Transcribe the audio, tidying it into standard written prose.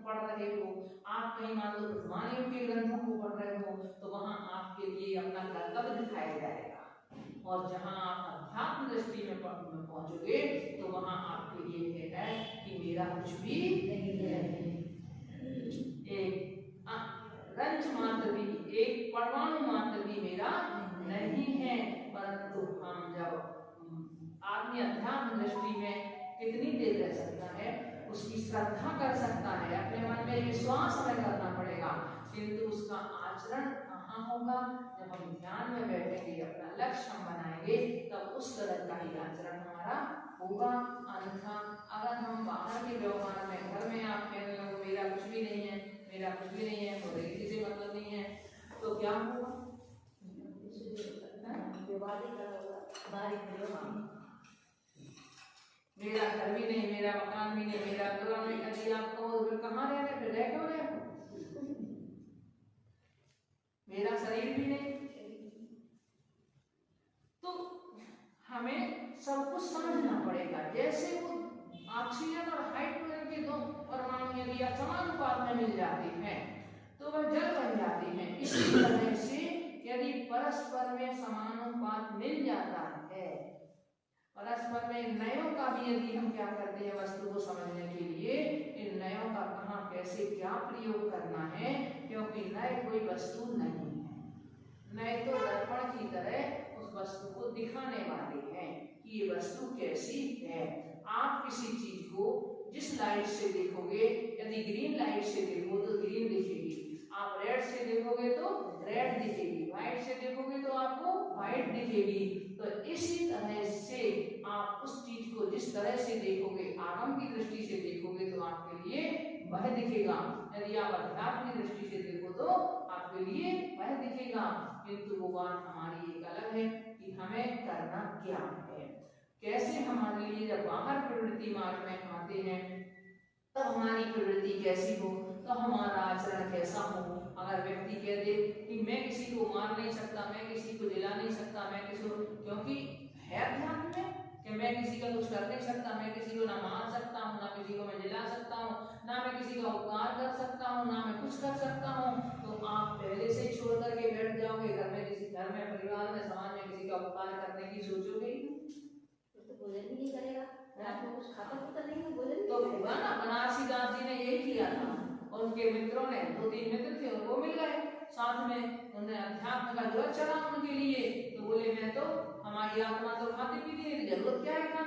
पढ़ रहे हो, आप कहीं मान लो ब्रह्मांड के ग्रंथों को पढ़ रहे हो, तो वहां आपके लिए अपना कर्तव्य दिखाया जाएगा। और जहां आप अध्यात्म दृष्टि में पहुंचोगे तो वहां आपके लिए ये है कि मेरा कुछ भी नहीं है, एक रंच मात्र भी, एक परमाणु मात्र भी मेरा नहीं है। परंतु हम जब आदमी अध्यात्म दृष्टि में कितनी देर रह सकता है, उसकी श्रद्धा कर सकता है, अपने मन में विश्वास हमें करना पड़ेगा, किंतु उसका आचरण कहाँ होगा? जब हम ध्यान में बैठेंगे, अपना लक्ष्य हम बनाएंगे, तब उस तरह का ही आचरण हमारा होगा। अन्यथा अगर हम बाहर के व्यवहार में, घर में आप कहने लगो मेरा कुछ भी नहीं है, मेरा कुछ भी नहीं है, मुझे किसी से मतलब नहीं है, तो क्या होगा? मेरा घर भी नहीं, मेरा मकान भी नहीं, मेरा दुकान भी, यदि आप कहो फिर कहाँ रह रहे, फिर रह क्यों रहे? मेरा शरीर भी नहीं। तो हमें सब कुछ समझना पड़ेगा। जैसे वो ऑक्सीजन और हाइड्रोजन के दो परमाणु यदि समानुपात में मिल जाते हैं तो वह जल बन जाते हैं। इसी तरह से यदि परस्पर में समानुपात मिल जाता है, परस्पर में नयों का भी यदि हम क्या करते हैं वस्तु को समझने के लिए, इन नयों का कहाँ कैसे क्या प्रयोग करना है, क्योंकि नय कोई वस्तु नहीं है, नय तो दर्पण की तरह उस वस्तु को दिखाने वाले हैं कि ये वस्तु कैसी है। आप किसी चीज को जिस लाइट से देखोगे, यदि ग्रीन लाइट से देखो तो ग्रीन दिखेगी, आप रेड से देखोगे तो रेड दिखेगी, व्हाइट से देखोगे तो आपको व्हाइट दिखेगी। तो इसी तरह से आप उस चीज को जिस तरह से देखोगे, आगम की दृष्टि से देखोगे तो आपके लिए वह दिखेगा, यदि आप अध्यात्म की दृष्टि से देखो तो आपके लिए वह दिखेगा। किंतु वो बात हमारी एक अलग है कि हमें करना क्या है, कैसे हमारे लिए जब बाहर प्रवृत्ति मार्ग में आते हैं तब हमारी प्रवृत्ति कैसी हो, तो हमारा आचरण कैसा हो। अगर व्यक्ति कह दे कि मैं किसी को मार नहीं सकता, मैं किसी को जला नहीं सकता, मैं किसी को, क्योंकि है ध्यान में कि मैं किसी का कुछ कर नहीं सकता, मैं किसी को ना मार सकता हूँ, ना किसी को मैं जला सकता हूँ, ना मैं किसी का उपकार कर सकता हूँ, ना मैं कुछ कर सकता हूँ, तो आप पहले से छोड़ करके बैठ जाओगे घर में, किसी घर में, परिवार में, समाज में किसी का उपकार करने की सोचोगे ही तो भोजन भी नहीं करेगा, कुछ खाता पीता नहीं है, भोजन तो होगा ना। बनारसी दास जी ने यही किया था, और उनके मित्रों ने, 2-3 मित्र थे और वो मिल गए साथ में, उन्होंने अध्यात्म का ज्वर चढ़ा उनके लिए, तो बोले मैं तो, हमारी आत्मा तो खाती पीती है, जरूरत क्या है खाने